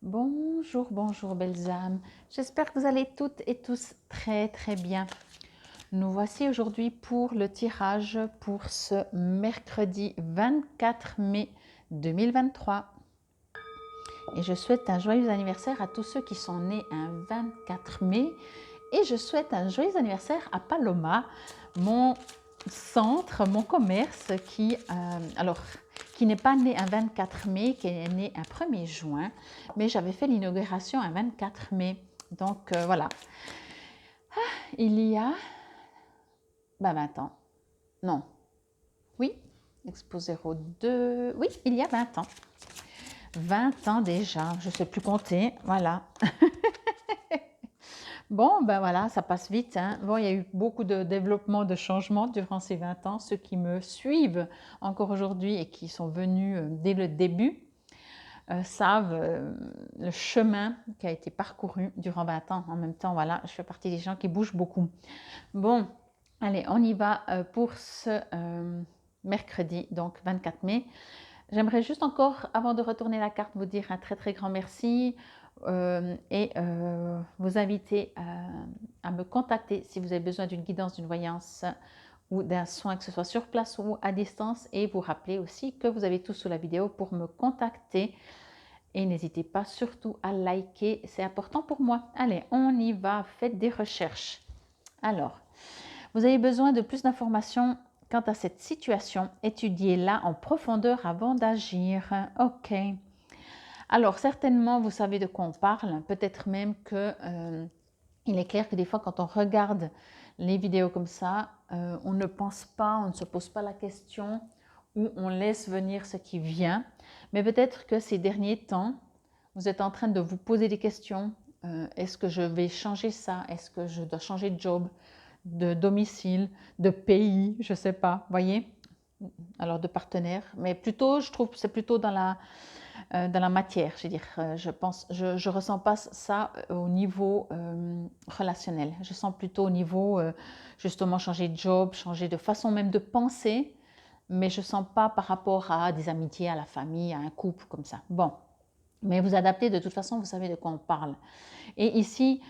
Bonjour, bonjour belles âmes. J'espère que vous allez toutes et tous très très bien. Nous voici aujourd'hui pour le tirage pour ce mercredi 24 mai 2023. Et je souhaite un joyeux anniversaire à tous ceux qui sont nés un 24 mai. Et je souhaite un joyeux anniversaire à Paloma, mon centre, mon commerce qui n'est pas né un 24 mai, qui est né un 1er juin, mais j'avais fait l'inauguration un 24 mai. Donc voilà, il y a 20 ans. Non, oui, Expo 02, oui, il y a 20 ans. 20 ans déjà, je ne sais plus compter, voilà. Bon, ben voilà, ça passe vite, hein. Bon, il y a eu beaucoup de développement, de changements durant ces 20 ans. Ceux qui me suivent encore aujourd'hui et qui sont venus dès le début savent le chemin qui a été parcouru durant 20 ans. En même temps, voilà, je fais partie des gens qui bougent beaucoup. Bon, allez, on y va pour ce mercredi, donc 24 mai. J'aimerais juste encore, avant de retourner la carte, vous dire un très très grand merci et vous inviter à me contacter si vous avez besoin d'une guidance, d'une voyance ou d'un soin, que ce soit sur place ou à distance. Et vous rappeler aussi que vous avez tout sous la vidéo pour me contacter. Et n'hésitez pas surtout à liker, c'est important pour moi. Allez, on y va, faites des recherches. Alors, vous avez besoin de plus d'informations quant à cette situation. Étudiez-la en profondeur avant d'agir. Ok. Alors, certainement, vous savez de quoi on parle. Peut-être même que il est clair que des fois, quand on regarde les vidéos comme ça, on ne pense pas, on ne se pose pas la question ou on laisse venir ce qui vient. Mais peut-être que ces derniers temps, vous êtes en train de vous poser des questions. Est-ce que je vais changer ça? Est-ce que je dois changer de job, de domicile, de pays? Je ne sais pas, voyez? Alors de partenaire. Mais plutôt, je trouve que c'est plutôt dans la matière. Je veux dire, je ressens pas ça au niveau relationnel. Je sens plutôt au niveau, justement, changer de job, changer de façon même de penser. Mais je sens pas par rapport à des amitiés, à la famille, à un couple comme ça. Bon. Mais vous adaptez, de toute façon, vous savez de quoi on parle. Et ici,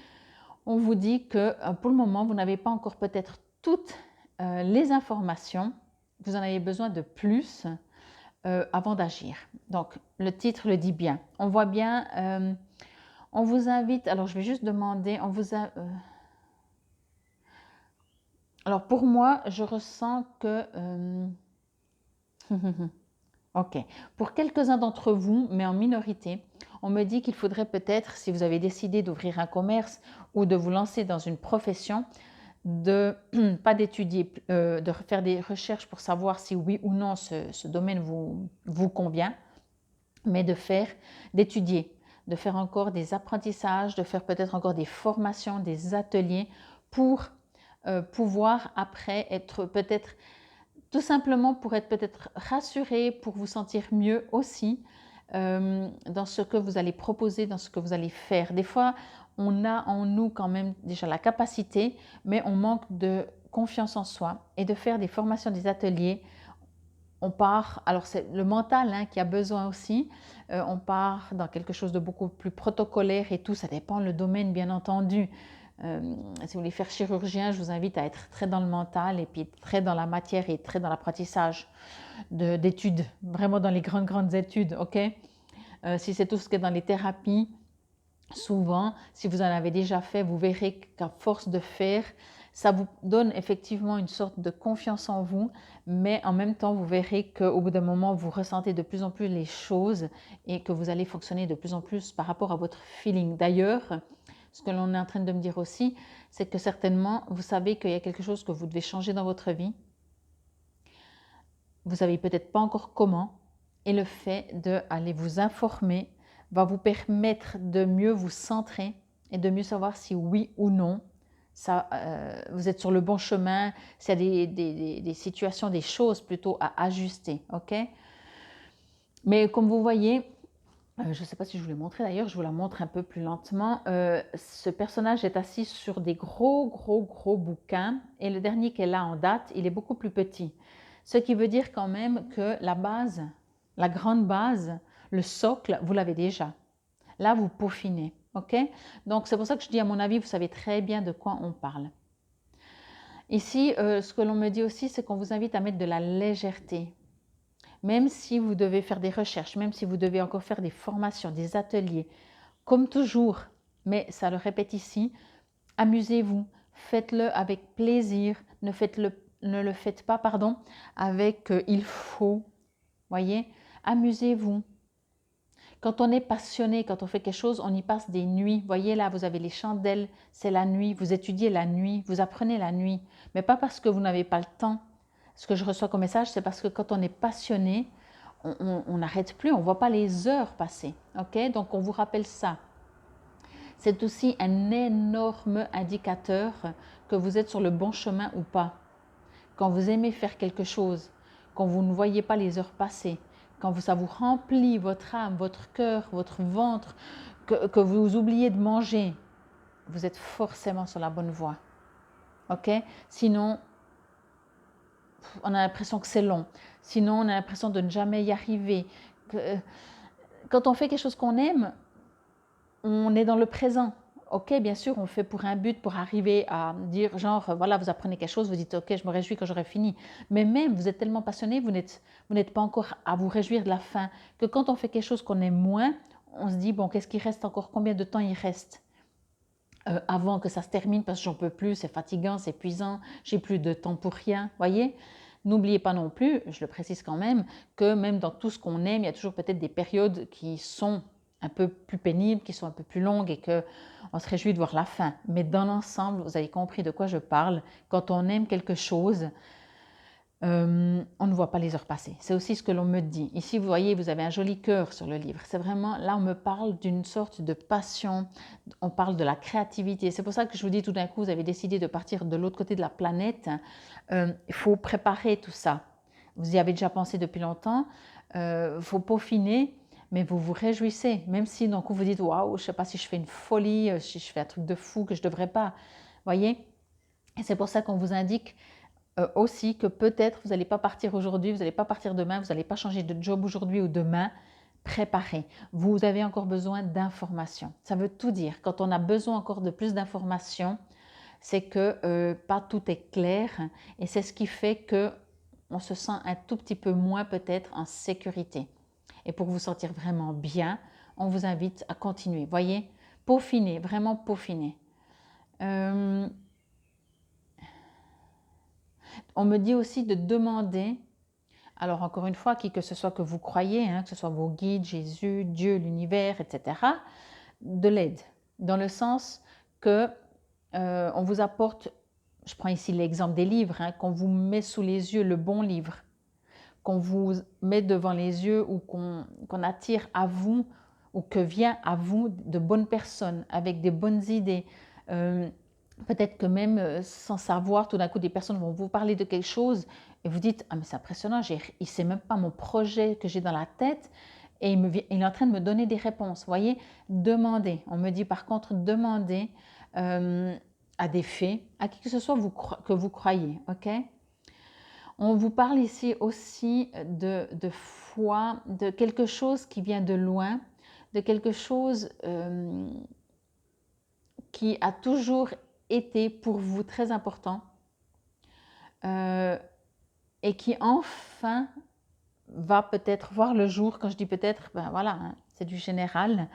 on vous dit que pour le moment, vous n'avez pas encore peut-être toutes les informations. Vous en avez besoin de plus avant d'agir. Donc, le titre le dit bien. On voit bien, on vous invite, alors je vais juste demander, alors pour moi, je ressens que, ok, pour quelques-uns d'entre vous, mais en minorité, on me dit qu'il faudrait peut-être, si vous avez décidé d'ouvrir un commerce ou de vous lancer dans une profession, de pas d'étudier, de faire des recherches pour savoir si oui ou non ce domaine vous convient, mais d'étudier, de faire encore des apprentissages, de faire peut-être encore des formations, des ateliers pour pouvoir après être peut-être tout simplement pour être peut-être rassuré, pour vous sentir mieux aussi dans ce que vous allez proposer, dans ce que vous allez faire. Des fois, on a en nous quand même déjà la capacité, mais on manque de confiance en soi et de faire des formations, des ateliers. On part, alors c'est le mental qui a besoin aussi, on part dans quelque chose de beaucoup plus protocolaire et tout, ça dépend le domaine bien entendu. Si vous voulez faire chirurgien, je vous invite à être très dans le mental et puis très dans la matière et très dans l'apprentissage d'études, vraiment dans les grandes études, ok? Si c'est tout ce qui est dans les thérapies, souvent, si vous en avez déjà fait, vous verrez qu'à force de faire, ça vous donne effectivement une sorte de confiance en vous, mais en même temps, vous verrez qu'au bout d'un moment, vous ressentez de plus en plus les choses et que vous allez fonctionner de plus en plus par rapport à votre feeling. D'ailleurs, ce que l'on est en train de me dire aussi, c'est que certainement, vous savez qu'il y a quelque chose que vous devez changer dans votre vie. Vous ne savez peut-être pas encore comment, et le fait d'aller vous informer va vous permettre de mieux vous centrer et de mieux savoir si oui ou non ça, vous êtes sur le bon chemin, s'il y a des situations, des choses plutôt à ajuster, ok? Mais comme vous voyez, je ne sais pas si je vous l'ai montré d'ailleurs, je vous la montre un peu plus lentement. Ce personnage est assis sur des gros bouquins et le dernier qu'elle a en date, il est beaucoup plus petit. Ce qui veut dire quand même que la base, la grande base, le socle, vous l'avez déjà. Là, vous peaufinez, ok? Donc, c'est pour ça que je dis, à mon avis, vous savez très bien de quoi on parle. Ici, ce que l'on me dit aussi, c'est qu'on vous invite à mettre de la légèreté. Même si vous devez faire des recherches, même si vous devez encore faire des formations, des ateliers, comme toujours, mais ça le répète ici, amusez-vous, faites-le avec plaisir, ne le faites pas, pardon, avec il faut, voyez, amusez-vous. Quand on est passionné, quand on fait quelque chose, on y passe des nuits. Voyez là, vous avez les chandelles, c'est la nuit, vous étudiez la nuit, vous apprenez la nuit, mais pas parce que vous n'avez pas le temps. Ce que je reçois comme message, c'est parce que quand on est passionné, on n'arrête plus, on ne voit pas les heures passer. Ok? Donc on vous rappelle ça. C'est aussi un énorme indicateur que vous êtes sur le bon chemin ou pas. Quand vous aimez faire quelque chose, quand vous ne voyez pas les heures passer, quand ça vous remplit votre âme, votre cœur, votre ventre, que vous oubliez de manger, vous êtes forcément sur la bonne voie. Ok? Sinon, on a l'impression que c'est long. Sinon, on a l'impression de ne jamais y arriver. Quand on fait quelque chose qu'on aime, on est dans le présent. Ok, bien sûr, on fait pour un but, pour arriver à dire, genre, voilà, vous apprenez quelque chose, vous dites, ok, je me réjouis quand j'aurai fini. Mais même, vous êtes tellement passionné, vous n'êtes pas encore à vous réjouir de la fin, que quand on fait quelque chose qu'on aime moins, on se dit, bon, qu'est-ce qui reste encore, combien de temps il reste avant que ça se termine, parce que j'en peux plus, c'est fatigant, c'est épuisant, j'ai plus de temps pour rien, voyez. N'oubliez pas non plus, je le précise quand même, que même dans tout ce qu'on aime, il y a toujours peut-être des périodes qui sont un peu plus pénibles, qui sont un peu plus longues et qu'on se réjouit de voir la fin. Mais dans l'ensemble, vous avez compris de quoi je parle. Quand on aime quelque chose, on ne voit pas les heures passer. C'est aussi ce que l'on me dit. Ici, vous voyez, vous avez un joli cœur sur le livre. C'est vraiment, là, on me parle d'une sorte de passion. On parle de la créativité. C'est pour ça que je vous dis tout d'un coup, vous avez décidé de partir de l'autre côté de la planète. Il faut préparer tout ça. Vous y avez déjà pensé depuis longtemps. Il faut peaufiner, mais vous vous réjouissez. Même si d'un coup vous dites, waouh, je ne sais pas si je fais une folie, si je fais un truc de fou que je ne devrais pas. Voyez? Et c'est pour ça qu'on vous indique aussi que peut-être vous n'allez pas partir aujourd'hui, vous n'allez pas partir demain, vous n'allez pas changer de job aujourd'hui ou demain. Préparez. Vous avez encore besoin d'informations. Ça veut tout dire. Quand on a besoin encore de plus d'informations, c'est que pas tout est clair et c'est ce qui fait que on se sent un tout petit peu moins peut-être en sécurité. Et pour vous sentir vraiment bien, on vous invite à continuer. Voyez, peaufiner, vraiment peaufiner. On me dit aussi de demander, alors encore une fois, qui que ce soit que vous croyez, que ce soit vos guides, Jésus, Dieu, l'univers, etc., de l'aide, dans le sens que on vous apporte, je prends ici l'exemple des livres, qu'on vous met sous les yeux le bon livre, qu'on vous met devant les yeux ou qu'on attire à vous ou que vient à vous de bonnes personnes avec des bonnes idées. Peut-être que même sans savoir, tout d'un coup, des personnes vont vous parler de quelque chose et vous dites « Ah mais c'est impressionnant, il ne sait même pas mon projet que j'ai dans la tête et il est en train de me donner des réponses. » Vous voyez, demandez. On me dit par contre, demandez à des faits, à qui que ce soit que vous croyez. Ok? On vous parle ici aussi de foi, de quelque chose qui vient de loin, de quelque chose qui a toujours été pour vous très important et qui enfin va peut-être voir le jour. Quand je dis peut-être, ben voilà, c'est du général,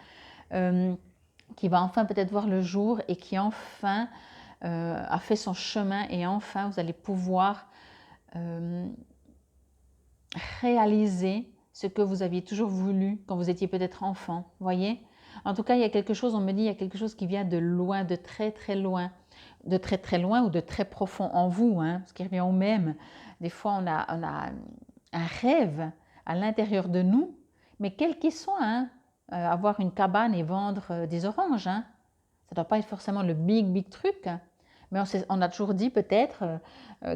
qui va enfin peut-être voir le jour et qui enfin a fait son chemin et enfin vous allez pouvoir réaliser ce que vous aviez toujours voulu quand vous étiez peut-être enfant, voyez. En tout cas, il y a quelque chose, on me dit, il y a quelque chose qui vient de loin, de très très loin ou de très profond en vous, ce qui revient au même. Des fois, on a un rêve à l'intérieur de nous, mais quel qu'il soit, avoir une cabane et vendre des oranges, ça ne doit pas être forcément le big truc, mais on a toujours dit peut-être,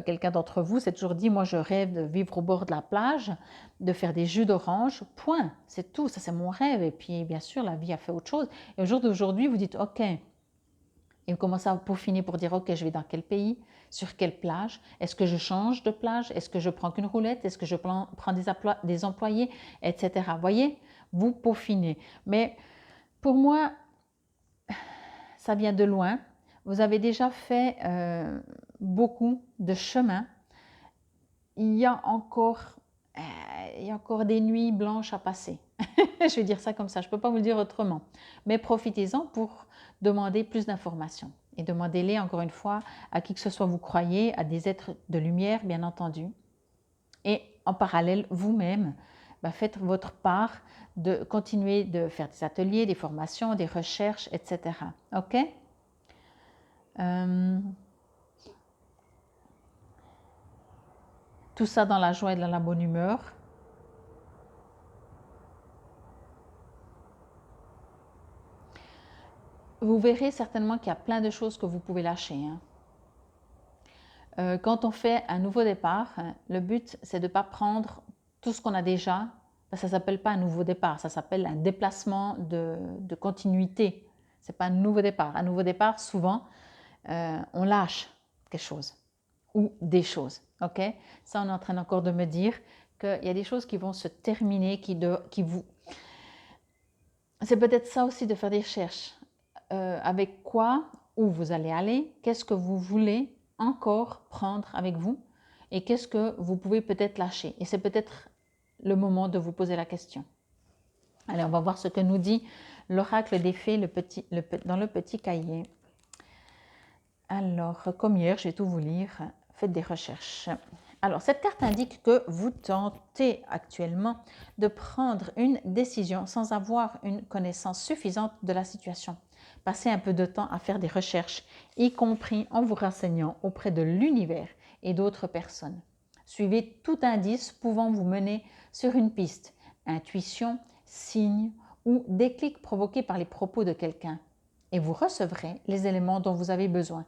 quelqu'un d'entre vous s'est toujours dit, moi je rêve de vivre au bord de la plage, de faire des jus d'orange, point, c'est tout, ça c'est mon rêve. Et puis bien sûr la vie a fait autre chose. Et au jour d'aujourd'hui vous dites ok, et vous commencez à peaufiner pour dire ok, je vais dans quel pays, sur quelle plage, est-ce que je change de plage, est-ce que je prends qu'une roulette, est-ce que je prends des employés, etc. Vous voyez, vous peaufinez. Mais Pour moi, ça vient de loin. Vous avez déjà fait beaucoup de chemin. Il y a encore des nuits blanches à passer. Je vais dire ça comme ça, je ne peux pas vous le dire autrement. Mais profitez-en pour demander plus d'informations. Et demandez-les encore une fois à qui que ce soit vous croyez, à des êtres de lumière, bien entendu. Et en parallèle, vous-même, faites votre part de continuer de faire des ateliers, des formations, des recherches, etc. OK? Tout ça dans la joie et dans la bonne humeur. Vous verrez certainement qu'il y a plein de choses que vous pouvez lâcher. Quand on fait un nouveau départ, le but, c'est de ne pas prendre tout ce qu'on a déjà. Ça ne s'appelle pas un nouveau départ, ça s'appelle un déplacement de continuité. Ce n'est pas un nouveau départ. Un nouveau départ, souvent, on lâche quelque chose ou des choses. Ok? Ça, on est en train encore de me dire qu'il y a des choses qui vont se terminer, qui vous... C'est peut-être ça aussi de faire des recherches. Avec quoi, où vous allez aller, qu'est-ce que vous voulez encore prendre avec vous et qu'est-ce que vous pouvez peut-être lâcher. Et c'est peut-être le moment de vous poser la question. Allez, on va voir ce que nous dit l'oracle des fées dans le petit cahier. Alors, comme hier, je vais tout vous lire. Faites des recherches. Alors, cette carte indique que vous tentez actuellement de prendre une décision sans avoir une connaissance suffisante de la situation. Passez un peu de temps à faire des recherches, y compris en vous renseignant auprès de l'univers et d'autres personnes. Suivez tout indice pouvant vous mener sur une piste, intuition, signe ou déclic provoqué par les propos de quelqu'un, et vous recevrez les éléments dont vous avez besoin.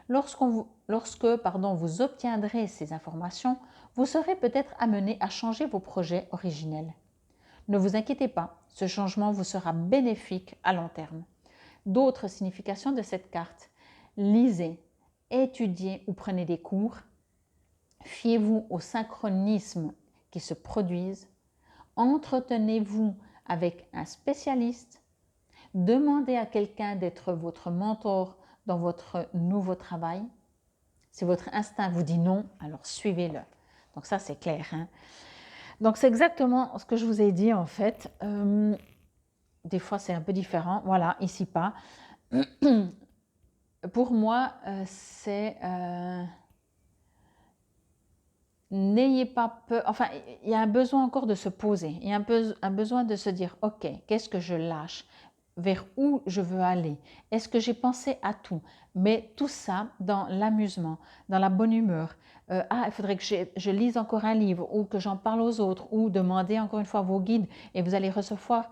Lorsque vous obtiendrez ces informations, vous serez peut-être amené à changer vos projets originels. Ne vous inquiétez pas, ce changement vous sera bénéfique à long terme. D'autres significations de cette carte: lisez, étudiez ou prenez des cours, fiez-vous aux synchronismes qui se produisent, entretenez-vous avec un spécialiste, demandez à quelqu'un d'être votre mentor dans votre nouveau travail. Si votre instinct vous dit non, alors suivez-le. Donc ça, c'est clair. Donc c'est exactement ce que je vous ai dit en fait. Des fois, c'est un peu différent. Voilà, ici pas. Pour moi, c'est... n'ayez pas peur. Enfin, il y a un besoin encore de se poser. Il y a un besoin de se dire, ok, qu'est-ce que je lâche? Vers où je veux aller? Est-ce que j'ai pensé à tout? Mais tout ça dans l'amusement, dans la bonne humeur. Il faudrait que je lise encore un livre ou que j'en parle aux autres ou demandez encore une fois vos guides et vous allez recevoir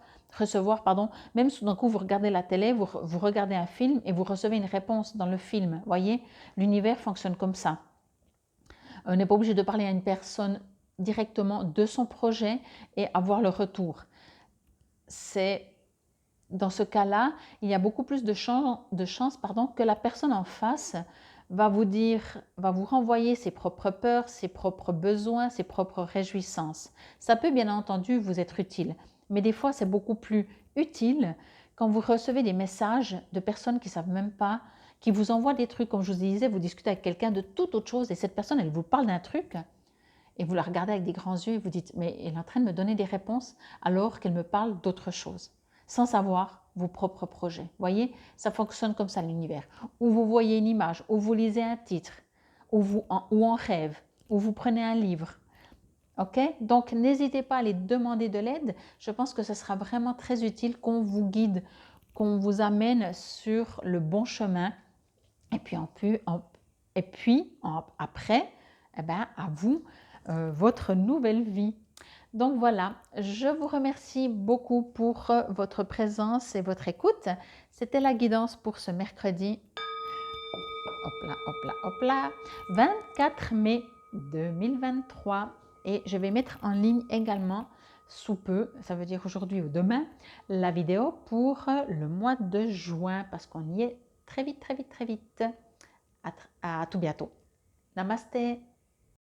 même si d'un coup vous regardez la télé, vous regardez un film et vous recevez une réponse dans le film. Voyez, l'univers fonctionne comme ça. On n'est pas obligé de parler à une personne directement de son projet et avoir le retour. Dans ce cas-là, il y a beaucoup plus de chances que la personne en face va vous renvoyer ses propres peurs, ses propres besoins, ses propres réjouissances. Ça peut bien entendu vous être utile, mais des fois c'est beaucoup plus utile quand vous recevez des messages de personnes qui ne savent même pas, qui vous envoient des trucs, comme je vous disais, vous discutez avec quelqu'un de toute autre chose et cette personne, elle vous parle d'un truc et vous la regardez avec des grands yeux et vous dites « mais elle est en train de me donner des réponses alors qu'elle me parle d'autre chose ». Sans savoir vos propres projets. Voyez, ça fonctionne comme ça l'univers. Ou vous voyez une image, ou vous lisez un titre, ou en rêve, ou vous prenez un livre. Ok? Donc n'hésitez pas à aller demander de l'aide. Je pense que ce sera vraiment très utile qu'on vous guide, qu'on vous amène sur le bon chemin. Et puis, après, à vous, votre nouvelle vie. Donc voilà, je vous remercie beaucoup pour votre présence et votre écoute. C'était la guidance pour ce mercredi, hop là, hop là, hop là, 24 mai 2023. Et je vais mettre en ligne également sous peu, ça veut dire aujourd'hui ou demain, la vidéo pour le mois de juin parce qu'on y est très vite, très vite, très vite. À tout bientôt. Namasté.